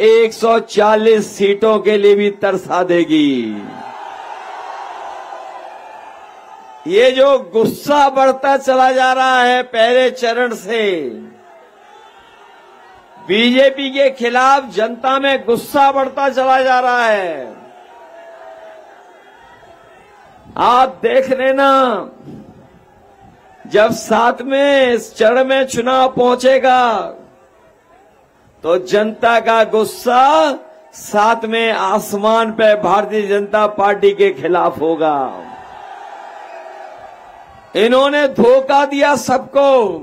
140 सीटों के लिए भी तरसा देगी। ये जो गुस्सा बढ़ता चला जा रहा है पहले चरण से, बीजेपी के खिलाफ जनता में गुस्सा बढ़ता चला जा रहा है। आप देख लेना, जब 7वें चरण में चुनाव पहुंचेगा तो जनता का गुस्सा 7वें आसमान पे भारतीय जनता पार्टी के खिलाफ होगा। इन्होंने धोखा दिया सबको,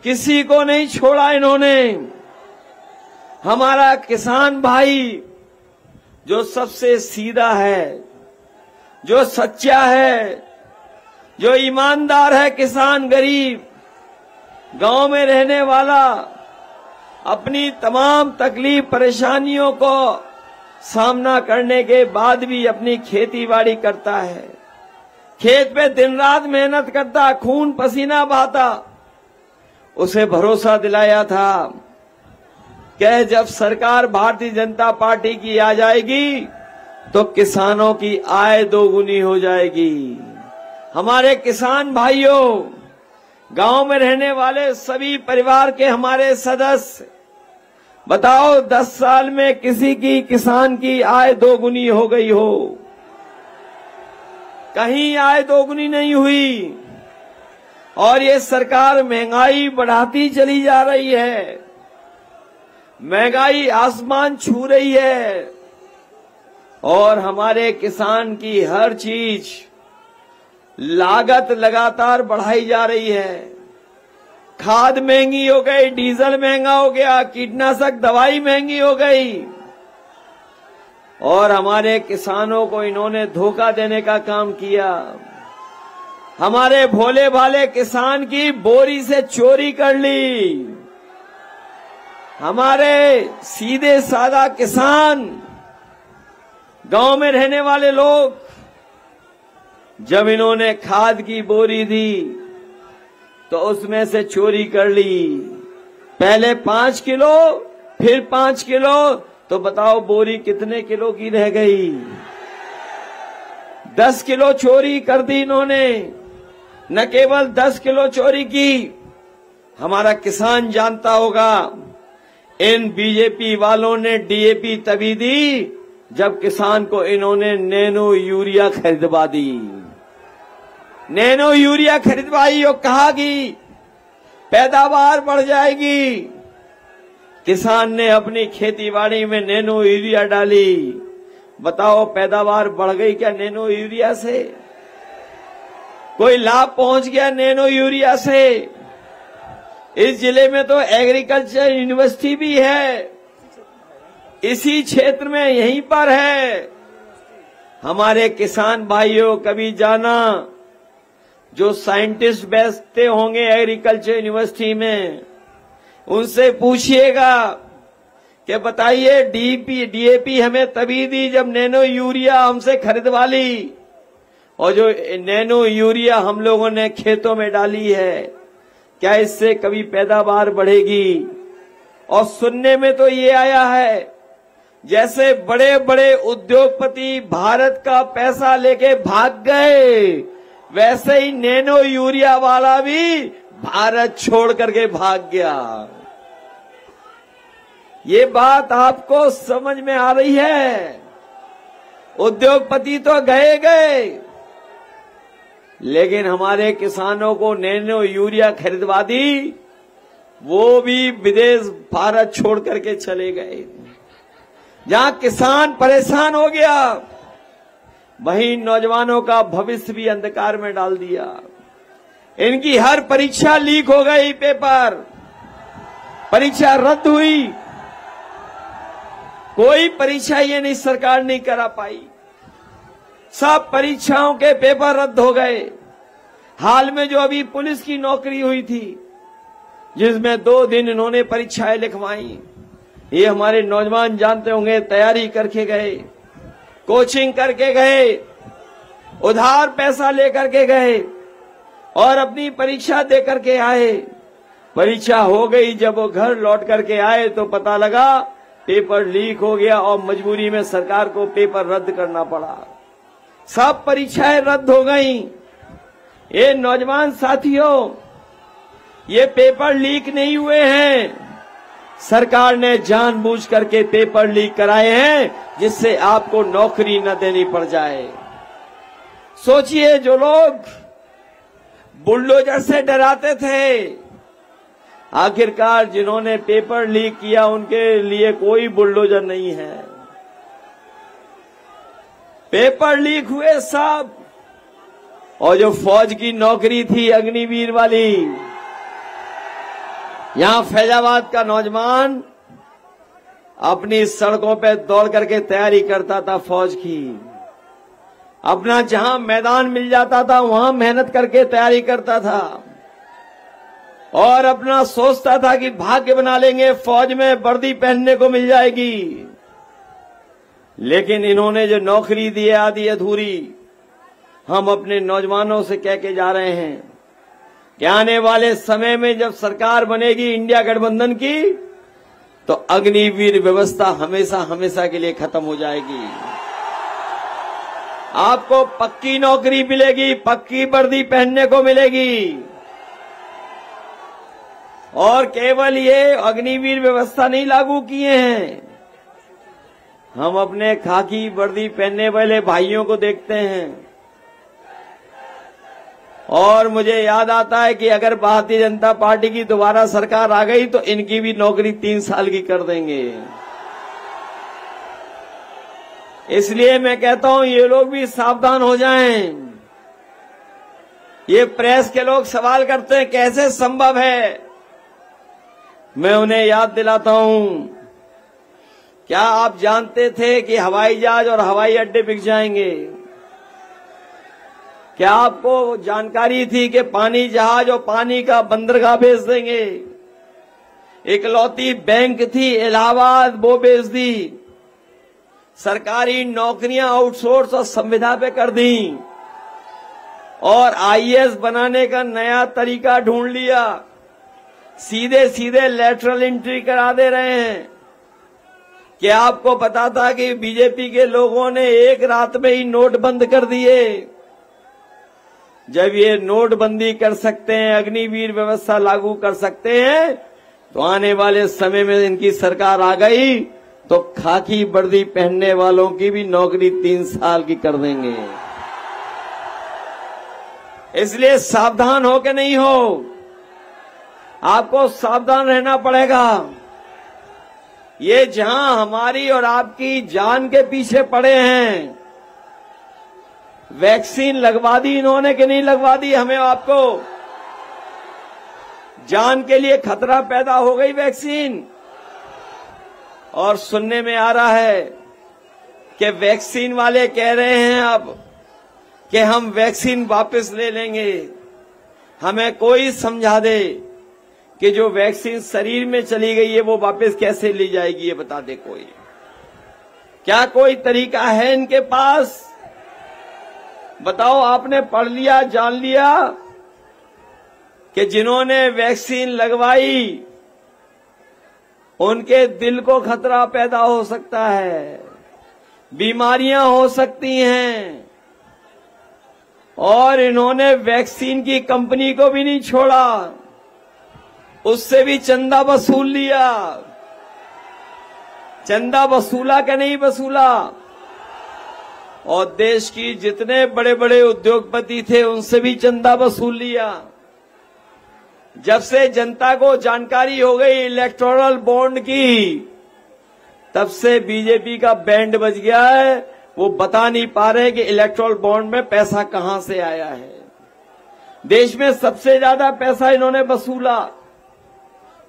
किसी को नहीं छोड़ा इन्होंने। हमारा किसान भाई जो सबसे सीधा है, जो सच्चा है, जो ईमानदार है, किसान गरीब गांव में रहने वाला, अपनी तमाम तकलीफ परेशानियों को सामना करने के बाद भी अपनी खेती बाड़ी करता है, खेत पे दिन रात मेहनत करता, खून पसीना बहाता। उसे भरोसा दिलाया था कि जब सरकार भारतीय जनता पार्टी की आ जाएगी तो किसानों की आय दोगुनी हो जाएगी। हमारे किसान भाइयों, गांव में रहने वाले सभी परिवार के हमारे सदस्य, बताओ 10 साल में किसी की किसान की आय दोगुनी हो गई हो? कहीं आय दोगुनी नहीं हुई। और ये सरकार महंगाई बढ़ाती चली जा रही है, महंगाई आसमान छू रही है और हमारे किसान की हर चीज लागत लगातार बढ़ाई जा रही है। खाद महंगी हो गई, डीजल महंगा हो गया, कीटनाशक दवाई महंगी हो गई और हमारे किसानों को इन्होंने धोखा देने का काम किया। हमारे भोले भाले किसान की बोरी से चोरी कर ली। हमारे सीधे सादा किसान, गांव में रहने वाले लोग, जब इन्होंने खाद की बोरी दी तो उसमें से चोरी कर ली। पहले 5 किलो, फिर 5 किलो, तो बताओ बोरी कितने किलो की रह गई? 10 किलो चोरी कर दी इन्होंने। न केवल 10 किलो चोरी की, हमारा किसान जानता होगा, इन बीजेपी वालों ने डीएपी तभी दी जब किसान को इन्होंने नैनो यूरिया खरीदवा दी। नैनो यूरिया खरीदवाई और कहा कि पैदावार बढ़ जाएगी। किसान ने अपनी खेतीबाड़ी में नैनो यूरिया डाली। बताओ पैदावार बढ़ गई क्या नैनो यूरिया से? कोई लाभ पहुंच गया नैनो यूरिया से? इस जिले में तो एग्रीकल्चर यूनिवर्सिटी भी है, इसी क्षेत्र में यहीं पर है। हमारे किसान भाइयों, कभी जाना जो साइंटिस्ट बैठते होंगे एग्रीकल्चर यूनिवर्सिटी में, उनसे पूछिएगा कि बताइए डीएपी हमें तभी दी जब नैनो यूरिया हमसे खरीदवा ली, और जो नैनो यूरिया हम लोगों ने खेतों में डाली है, क्या इससे कभी पैदावार बढ़ेगी? और सुनने में तो ये आया है जैसे बड़े बड़े उद्योगपति भारत का पैसा लेके भाग गए, वैसे ही नैनो यूरिया वाला भी भारत छोड़ करके भाग गया। ये बात आपको समझ में आ रही है? उद्योगपति तो गए, लेकिन हमारे किसानों को नैनो यूरिया खरीदवा दी, वो भी विदेश भारत छोड़ करके चले गए। जहां किसान परेशान हो गया, वहीं नौजवानों का भविष्य भी अंधकार में डाल दिया। इनकी हर परीक्षा लीक हो गई, पेपर परीक्षा रद्द हुई। कोई परीक्षा ये नहीं सरकार नहीं करा पाई, सब परीक्षाओं के पेपर रद्द हो गए। हाल में जो अभी पुलिस की नौकरी हुई थी, जिसमें 2 दिन इन्होंने परीक्षाएं लिखवाई, ये हमारे नौजवान जानते होंगे, तैयारी करके गए, कोचिंग करके गए, उधार पैसा लेकर के गए और अपनी परीक्षा दे करके आए। परीक्षा हो गई, जब वो घर लौट करके आए तो पता लगा पेपर लीक हो गया और मजबूरी में सरकार को पेपर रद्द करना पड़ा। सब परीक्षाएं रद्द हो गई। ये नौजवान साथियों, ये पेपर लीक नहीं हुए हैं, सरकार ने जानबूझ करके पेपर लीक कराए हैं जिससे आपको नौकरी न देनी पड़ जाए। सोचिए, जो लोग बुलडोजर से डराते थे, आखिरकार जिन्होंने पेपर लीक किया उनके लिए कोई बुलडोजर नहीं है। पेपर लीक हुए सब। और जो फौज की नौकरी थी अग्निवीर वाली, यहां फैजाबाद का नौजवान अपनी सड़कों पे दौड़ करके तैयारी करता था फौज की। अपना जहां मैदान मिल जाता था वहां मेहनत करके तैयारी करता था और अपना सोचता था कि भाग्य बना लेंगे, फौज में वर्दी पहनने को मिल जाएगी। लेकिन इन्होंने जो नौकरी दी है आधी अधूरी। हम अपने नौजवानों से कह के जा रहे हैं कि आने वाले समय में जब सरकार बनेगी इंडिया गठबंधन की, तो अग्निवीर व्यवस्था हमेशा हमेशा के लिए खत्म हो जाएगी। आपको पक्की नौकरी मिलेगी, पक्की वर्दी पहनने को मिलेगी। और केवल ये अग्निवीर व्यवस्था नहीं लागू किए हैं, हम अपने खाकी वर्दी पहनने वाले भाइयों को देखते हैं और मुझे याद आता है कि अगर भारतीय जनता पार्टी की दोबारा सरकार आ गई तो इनकी भी नौकरी 3 साल की कर देंगे। इसलिए मैं कहता हूं ये लोग भी सावधान हो जाएं। ये प्रेस के लोग सवाल करते हैं कैसे संभव है, मैं उन्हें याद दिलाता हूं, क्या आप जानते थे कि हवाई जहाज और हवाई अड्डे बिक जाएंगे? क्या आपको जानकारी थी कि पानी जहाज और पानी का बंदरगाह बेच देंगे? इकलौती बैंक थी इलाहाबाद, वो बेच दी। सरकारी नौकरियां आउटसोर्स और संविदा पे कर दी और आईएएस बनाने का नया तरीका ढूंढ लिया। सीधे सीधे लेटरल एंट्री करा दे रहे हैं। क्या आपको पता था कि बीजेपी के लोगों ने एक रात में ही नोट बंद कर दिए? जब ये नोटबंदी कर सकते हैं, अग्निवीर व्यवस्था लागू कर सकते हैं, तो आने वाले समय में इनकी सरकार आ गई तो खाकी वर्दी पहनने वालों की भी नौकरी 3 साल की कर देंगे। इसलिए सावधान हो के नहीं हो, आपको सावधान रहना पड़ेगा। ये जहां हमारी और आपकी जान के पीछे पड़े हैं, वैक्सीन लगवा दी इन्होंने कि नहीं लगवा दी? हमें आपको जान के लिए खतरा पैदा हो गई वैक्सीन। और सुनने में आ रहा है कि वैक्सीन वाले कह रहे हैं अब कि हम वैक्सीन वापस ले लेंगे। हमें कोई समझा दे कि जो वैक्सीन शरीर में चली गई है वो वापस कैसे ली जाएगी, ये बता दे कोई। क्या कोई तरीका है इनके पास? बताओ, आपने पढ़ लिया, जान लिया कि जिन्होंने वैक्सीन लगवाई उनके दिल को खतरा पैदा हो सकता है, बीमारियां हो सकती हैं। और इन्होंने वैक्सीन की कंपनी को भी नहीं छोड़ा, उससे भी चंदा वसूल लिया। चंदा वसूला कि नहीं वसूला? और देश की जितने बड़े बड़े उद्योगपति थे उनसे भी चंदा वसूल लिया। जब से जनता को जानकारी हो गई इलेक्टोरल बॉन्ड की, तब से बीजेपी का बैंड बज गया है। वो बता नहीं पा रहे कि इलेक्टोरल बॉन्ड में पैसा कहां से आया है। देश में सबसे ज्यादा पैसा इन्होंने वसूला,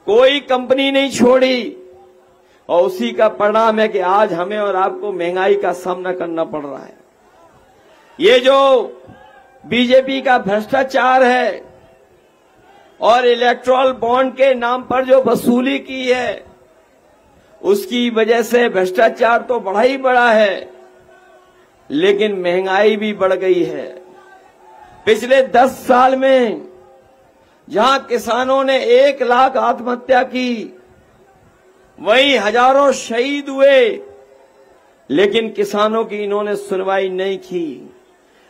कोई कंपनी नहीं छोड़ी। और उसी का परिणाम है कि आज हमें और आपको महंगाई का सामना करना पड़ रहा है। ये जो बीजेपी का भ्रष्टाचार है और इलेक्टोरल बॉन्ड के नाम पर जो वसूली की है, उसकी वजह से भ्रष्टाचार तो बढ़ा ही बढ़ा है, लेकिन महंगाई भी बढ़ गई है। पिछले 10 साल में जहां किसानों ने 1 लाख आत्महत्या की, वहीं हजारों शहीद हुए, लेकिन किसानों की इन्होंने सुनवाई नहीं की।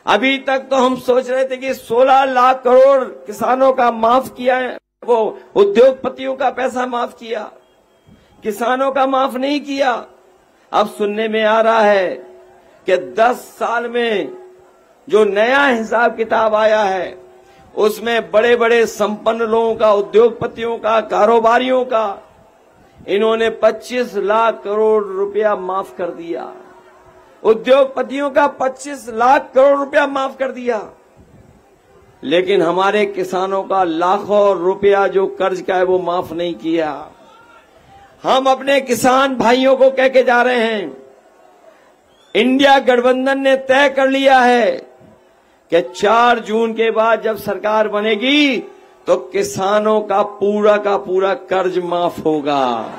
अभी तक तो हम सोच रहे थे कि 16 लाख करोड़ किसानों का माफ किया है, वो उद्योगपतियों का पैसा माफ किया, किसानों का माफ नहीं किया। अब सुनने में आ रहा है कि 10 साल में जो नया हिसाब किताब आया है, उसमें बड़े बड़े संपन्न लोगों का, उद्योगपतियों का, कारोबारियों का इन्होंने 25 लाख करोड़ रुपया माफ कर दिया। उद्योगपतियों का 25 लाख करोड़ रुपया माफ कर दिया, लेकिन हमारे किसानों का लाखों रुपया जो कर्ज का है वो माफ नहीं किया। हम अपने किसान भाइयों को कह के जा रहे हैं, इंडिया गठबंधन ने तय कर लिया है कि 4 जून के बाद जब सरकार बनेगी तो किसानों का पूरा कर्ज माफ होगा।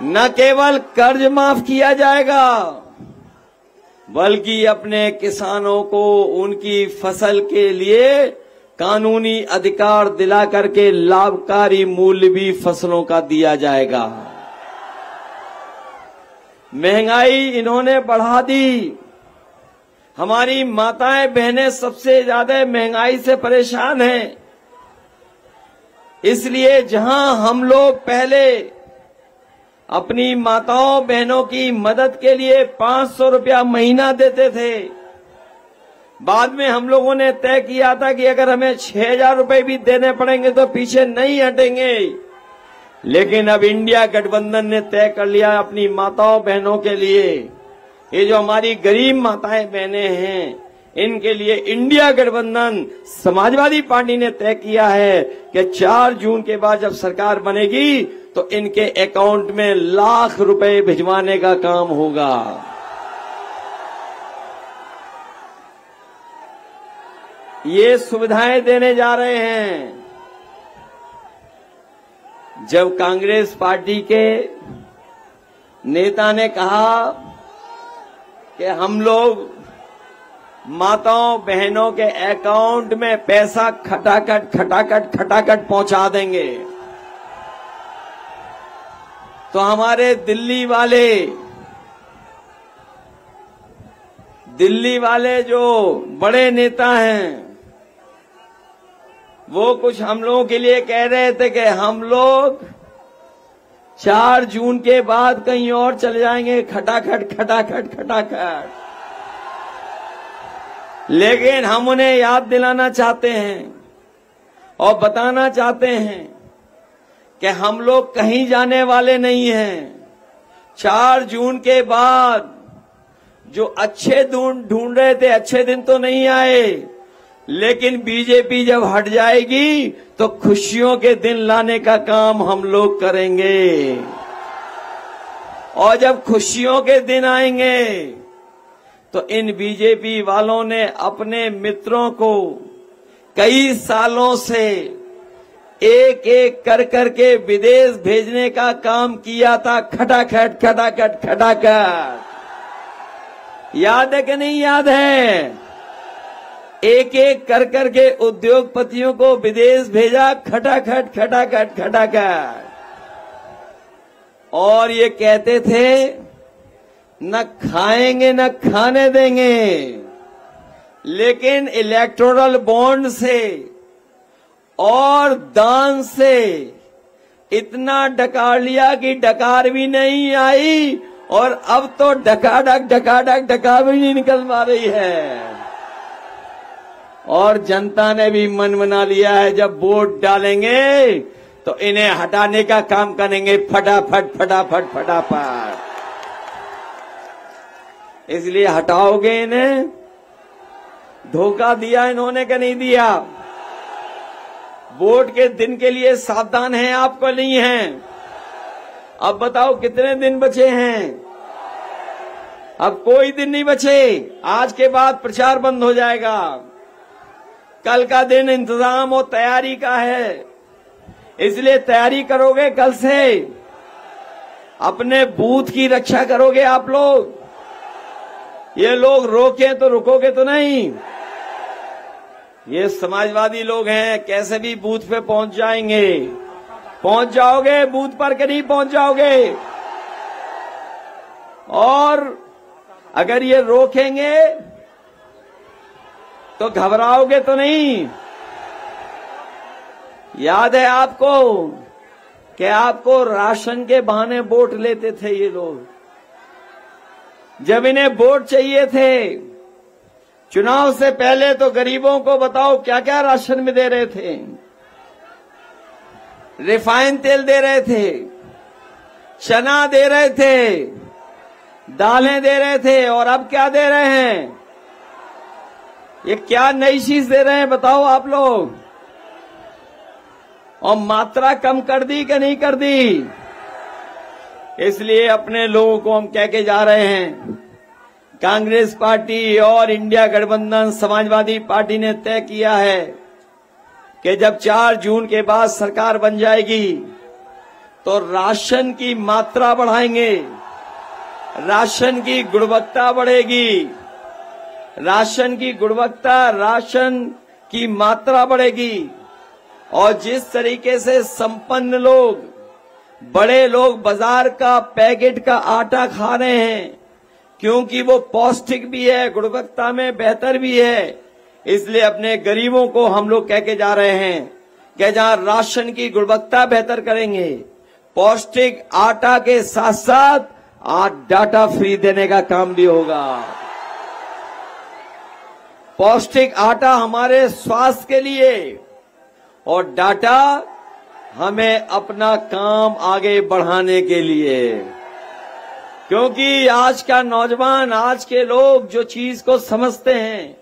न केवल कर्ज माफ किया जाएगा, बल्कि अपने किसानों को उनकी फसल के लिए कानूनी अधिकार दिला करके लाभकारी मूल्य भी फसलों का दिया जाएगा। महंगाई इन्होंने बढ़ा दी। हमारी माताएं बहनें सबसे ज्यादा महंगाई से परेशान हैं। इसलिए जहां हम लोग पहले अपनी माताओं बहनों की मदद के लिए 500 रुपया महीना देते थे, बाद में हम लोगों ने तय किया था कि अगर हमें 6,000 रुपए भी देने पड़ेंगे तो पीछे नहीं हटेंगे। लेकिन अब इंडिया गठबंधन ने तय कर लिया अपनी माताओं बहनों के लिए, ये जो हमारी गरीब माताएं बहनें हैं, इनके लिए इंडिया गठबंधन समाजवादी पार्टी ने तय किया है कि 4 जून के बाद जब सरकार बनेगी तो इनके अकाउंट में लाख रुपए भिजवाने का काम होगा। ये सुविधाएं देने जा रहे हैं। जब कांग्रेस पार्टी के नेता ने कहा कि हम लोग माताओं बहनों के अकाउंट में पैसा खटाखट पहुंचा देंगे, तो हमारे दिल्ली वाले जो बड़े नेता हैं, वो कुछ हम लोगों के लिए कह रहे थे कि हम लोग 4 जून के बाद कहीं और चले जाएंगे, खटाखट। लेकिन हम उन्हें याद दिलाना चाहते हैं और बताना चाहते हैं कि हम लोग कहीं जाने वाले नहीं हैं। 4 जून के बाद जो अच्छे ढूंढ रहे थे, अच्छे दिन तो नहीं आए, लेकिन बीजेपी जब हट जाएगी तो खुशियों के दिन लाने का काम हम लोग करेंगे। और जब खुशियों के दिन आएंगे तो इन बीजेपी वालों ने अपने मित्रों को कई सालों से एक एक कर के विदेश भेजने का काम किया था, खटाखट। याद है कि नहीं याद है? एक एक कर के उद्योगपतियों को विदेश भेजा, खटाखट। और ये कहते थे न खाएंगे न खाने देंगे, लेकिन इलेक्टोरल बॉन्ड से और दान से इतना डकार लिया कि डकार भी नहीं आई, और अब तो डका भी नहीं निकल पा रही है। और जनता ने भी मन बना लिया है, जब वोट डालेंगे तो इन्हें हटाने का काम करेंगे, फटाफट। इसलिए हटाओगे इन्हें? धोखा दिया इन्होंने कि नहीं दिया? वोट के दिन के लिए सावधान हैं आपको नहीं हैं? अब बताओ कितने दिन बचे हैं? अब कोई दिन नहीं बचे। आज के बाद प्रचार बंद हो जाएगा। कल का दिन इंतजाम और तैयारी का है, इसलिए तैयारी करोगे कल से। अपने बूथ की रक्षा करोगे आप लोग। ये लोग रोके तो रुकोगे तो नहीं। ये समाजवादी लोग हैं, कैसे भी बूथ पे पहुंच जाएंगे। पहुंच जाओगे बूथ पर कि नहीं पहुंच जाओगे? और अगर ये रोकेंगे तो घबराओगे तो नहीं? याद है आपको कि आपको राशन के बहाने वोट लेते थे ये लोग। जब इन्हें वोट चाहिए थे चुनाव से पहले तो गरीबों को बताओ क्या क्या राशन में दे रहे थे। रिफाइन तेल दे रहे थे, चना दे रहे थे, दालें दे रहे थे, और अब क्या दे रहे हैं? ये क्या नई चीज दे रहे हैं बताओ आप लोग? और मात्रा कम कर दी कि नहीं कर दी? इसलिए अपने लोगों को हम कह के जा रहे हैं, कांग्रेस पार्टी और इंडिया गठबंधन समाजवादी पार्टी ने तय किया है कि जब 4 जून के बाद सरकार बन जाएगी तो राशन की मात्रा बढ़ाएंगे, राशन की गुणवत्ता बढ़ेगी, राशन की गुणवत्ता, राशन की मात्रा बढ़ेगी। और जिस तरीके से संपन्न लोग, बड़े लोग बाजार का पैकेट का आटा खा रहे हैं क्योंकि वो पौष्टिक भी है, गुणवत्ता में बेहतर भी है, इसलिए अपने गरीबों को हम लोग कह के जा रहे हैं कि जहां राशन की गुणवत्ता बेहतर करेंगे, पौष्टिक आटा के साथ साथ आज डाटा फ्री देने का काम भी होगा। पौष्टिक आटा हमारे स्वास्थ्य के लिए और डाटा हमें अपना काम आगे बढ़ाने के लिए, क्योंकि आज का नौजवान, आज के लोग जो चीज को समझते हैं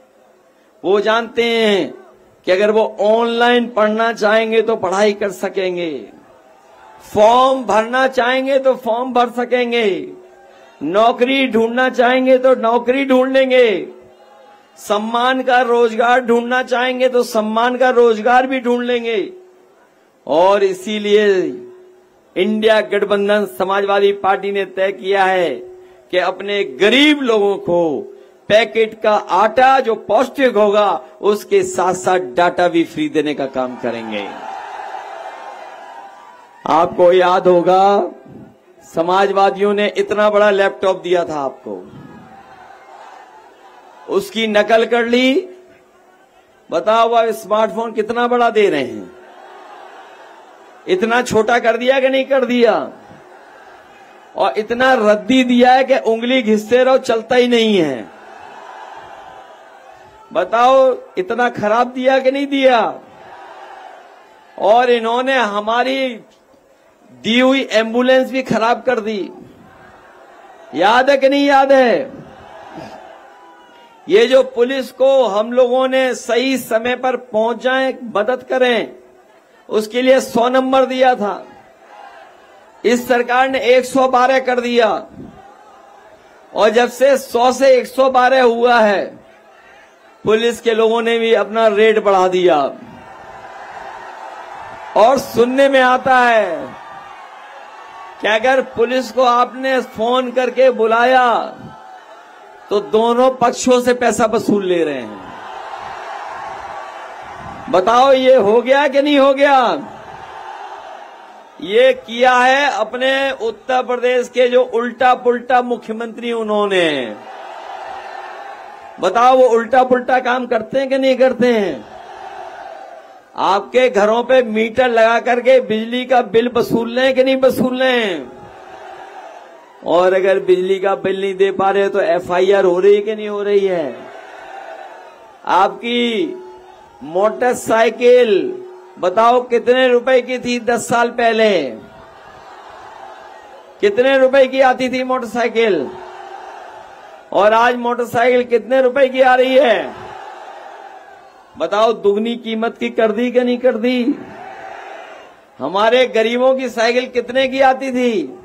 वो जानते हैं कि अगर वो ऑनलाइन पढ़ना चाहेंगे तो पढ़ाई कर सकेंगे, फॉर्म भरना चाहेंगे तो फॉर्म भर सकेंगे, नौकरी ढूंढना चाहेंगे तो नौकरी ढूंढ लेंगे, सम्मान का रोजगार ढूंढना चाहेंगे तो सम्मान का रोजगार भी ढूंढ लेंगे। और इसीलिए इंडिया गठबंधन समाजवादी पार्टी ने तय किया है कि अपने गरीब लोगों को पैकेट का आटा जो पौष्टिक होगा उसके साथ साथ डाटा भी फ्री देने का काम करेंगे। आपको याद होगा समाजवादियों ने इतना बड़ा लैपटॉप दिया था आपको, उसकी नकल कर ली। बताओ वह स्मार्टफोन कितना बड़ा दे रहे हैं, इतना छोटा कर दिया कि नहीं कर दिया? और इतना रद्दी दिया है कि उंगली घिसते रहो चलता ही नहीं है। बताओ इतना खराब दिया कि नहीं दिया? और इन्होंने हमारी दी हुई एम्बुलेंस भी खराब कर दी। याद है कि नहीं याद है? ये जो पुलिस को हम लोगों ने सही समय पर पहुंच जाए, मदद करें, उसके लिए 100 नंबर दिया था, इस सरकार ने 112 कर दिया। और जब से 100 से 112 हुआ है, पुलिस के लोगों ने भी अपना रेट बढ़ा दिया। और सुनने में आता है कि अगर पुलिस को आपने फोन करके बुलाया तो दोनों पक्षों से पैसा वसूल ले रहे हैं। बताओ ये हो गया कि नहीं हो गया? ये किया है अपने उत्तर प्रदेश के जो उल्टा पुल्टा मुख्यमंत्री, उन्होंने। बताओ वो उल्टा पुल्टा काम करते हैं कि नहीं करते हैं? आपके घरों पे मीटर लगा करके बिजली का बिल वसूल लें कि नहीं वसूल लें? और अगर बिजली का बिल नहीं दे पा रहे तो एफआईआर हो रही है कि नहीं हो रही है? आपकी मोटरसाइकिल बताओ कितने रुपए की थी 10 साल पहले? कितने रुपए की आती थी मोटरसाइकिल? और आज मोटरसाइकिल कितने रुपए की आ रही है? बताओ दुगनी कीमत की कर दी कि नहीं कर दी? हमारे गरीबों की साइकिल कितने की आती थी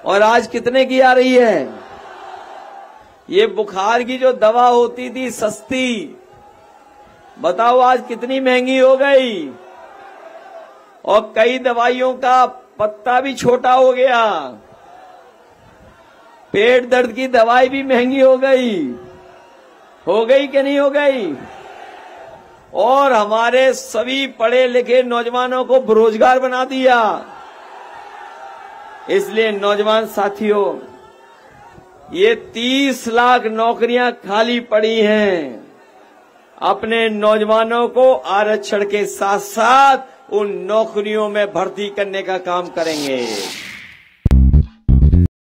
और आज कितने की आ रही है? ये बुखार की जो दवा होती थी सस्ती, बताओ आज कितनी महंगी हो गई। और कई दवाइयों का पत्ता भी छोटा हो गया। पेट दर्द की दवाई भी महंगी हो गई कि नहीं हो गई? और हमारे सभी पढ़े लिखे नौजवानों को बेरोजगार बना दिया। इसलिए नौजवान साथियों, ये 30 लाख नौकरियां खाली पड़ी हैं। अपने नौजवानों को आरक्षण के साथ साथ उन नौकरियों में भर्ती करने का काम करेंगे।